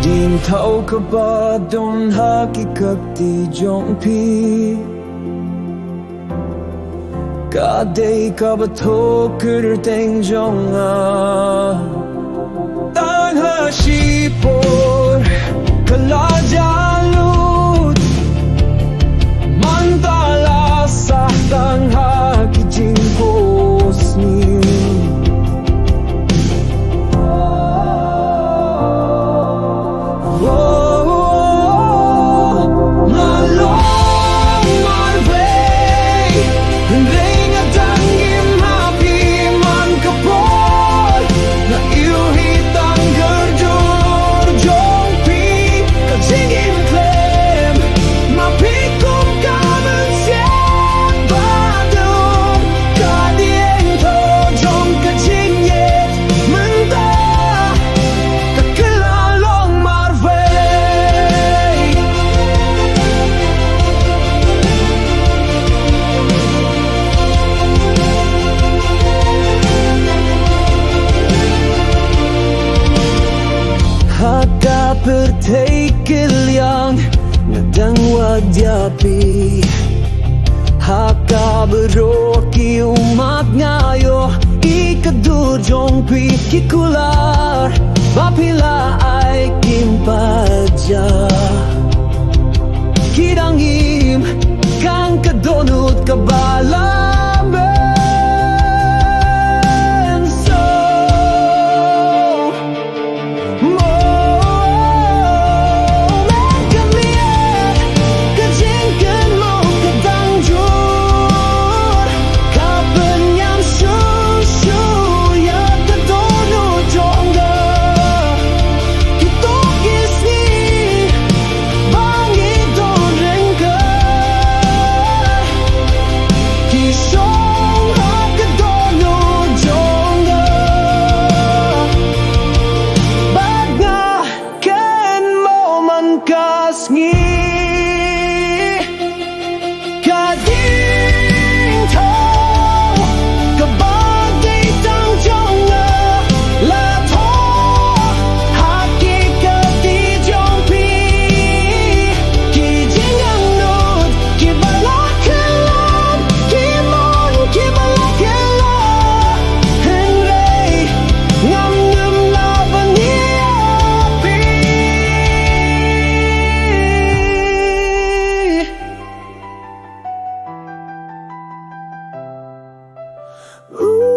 Diengthaw kaba don hakikat di jong pi Kadai kaba thoh kyrteng jong Tang hashipor kalajalut Mantala sahtang haki jingkosni Bertekel yang nadang wadyapi Haka beroki umat ngayo Ikadur jong pi kikular Bapila ay kimpaja Kirangim kang Dohnud kabala Ooh.